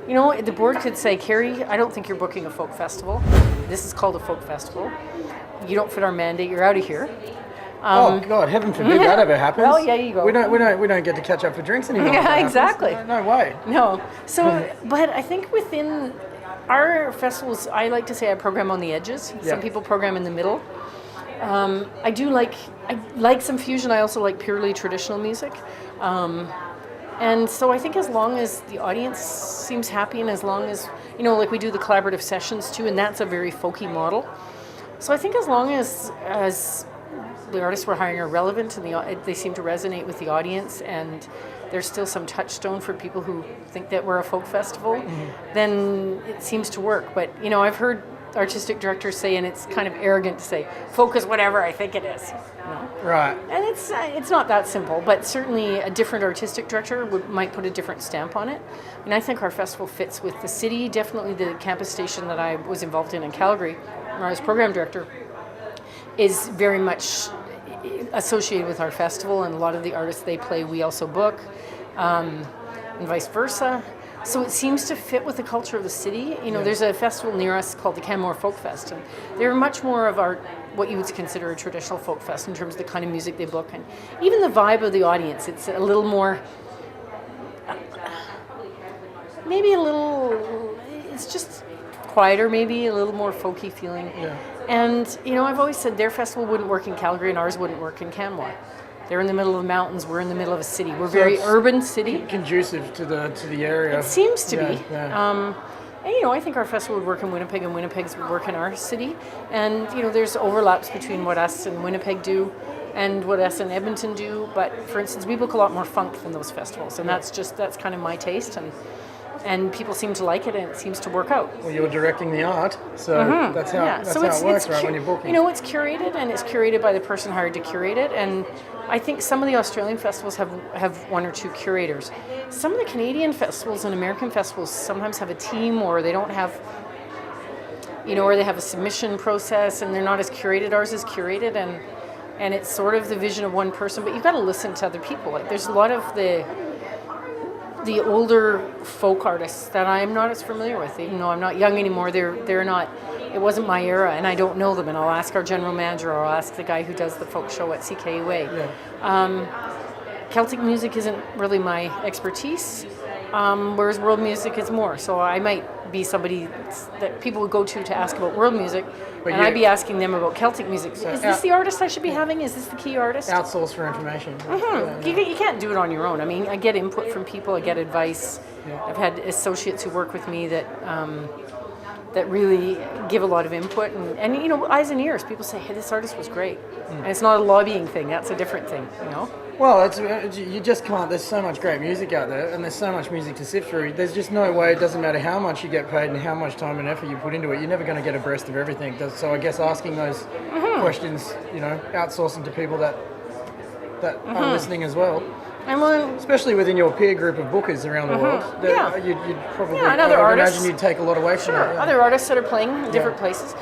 You know, the board could say, Kerry, I don't think you're booking a folk festival. This is called a folk festival. You don't fit our mandate. You're out of here. Oh God, heaven forbid that ever happens. Well, yeah, you go. We don't get to catch up for drinks anymore. Yeah, exactly. No way. No. So, but I think within our festivals, I like to say I program on the edges. Yeah. Some people program in the middle. I like some fusion. I also like purely traditional music. And so I think as long as the audience seems happy and as long as, you know, like we do the collaborative sessions too, and that's a very folky model. So I think as long as the artists we're hiring are relevant and they seem to resonate with the audience and there's still some touchstone for people who think that we're a folk festival, then it seems to work. But, you know, I've heard artistic directors say, and it's kind of arrogant to say, folk is whatever I think it is. You know? Right. And it's not that simple, but certainly a different artistic director might put a different stamp on it. And I think our festival fits with the city. Definitely the campus station that I was involved in Calgary, where I was program director, is very much associated with our festival, and a lot of the artists they play we also book, and vice versa. So it seems to fit with the culture of the city. You know, there's a festival near us called the Canmore Folk Fest, and they're much more of what you would consider a traditional folk fest in terms of the kind of music they book, and even the vibe of the audience. It's a little more, it's just quieter, maybe a little more folky feeling. Yeah. And, you know, I've always said their festival wouldn't work in Calgary and ours wouldn't work in Canmore. They're in the middle of the mountains, we're in the middle of a city. We're a very urban city. Conducive to the area. It seems to be. Yeah. And, you know, I think our festival would work in Winnipeg and Winnipeg's would work in our city. And, you know, there's overlaps between what us and Winnipeg do and what us and Edmonton do. But, for instance, we book a lot more funk than those festivals. And that's kind of my taste. And people seem to like it, and it seems to work out. Well, you're directing the art, so that's how it works, right, when you're booking. You know, it's curated, and it's curated by the person hired to curate it. And I think some of the Australian festivals have one or two curators. Some of the Canadian festivals and American festivals sometimes have a team, or they don't have, you know, or they have a submission process, and they're not as curated. Ours is curated, and it's sort of the vision of one person, but you've got to listen to other people. Like, there's a lot of the older folk artists that I'm not as familiar with, even though I'm not young anymore. They're not. It wasn't my era, and I don't know them. And I'll ask our general manager, or I'll ask the guy who does the folk show at CKUA. Yeah. Celtic music isn't really my expertise, whereas world music is more. So I might be somebody that people would go to ask about world music, and I'd be asking them about Celtic music. So is this the artist I should be having? Is this the key artist? Outsource for information. You can't do it on your own. I mean, I get input from people, I get advice. Yeah. I've had associates who work with me that really give a lot of input, and you know, eyes and ears. People say, hey, this artist was great. And it's not a lobbying thing, that's a different thing, you know? Well, you just can't. There's so much great music out there, and there's so much music to sift through. There's just no way. It doesn't matter how much you get paid and how much time and effort you put into it. You're never going to get abreast of everything. So I guess asking those questions, you know, outsourcing to people that are listening as well. Especially within your peer group of bookers around the world, you'd probably. And other artists. Imagine you'd take a lot away from that. Other artists that are playing in different places.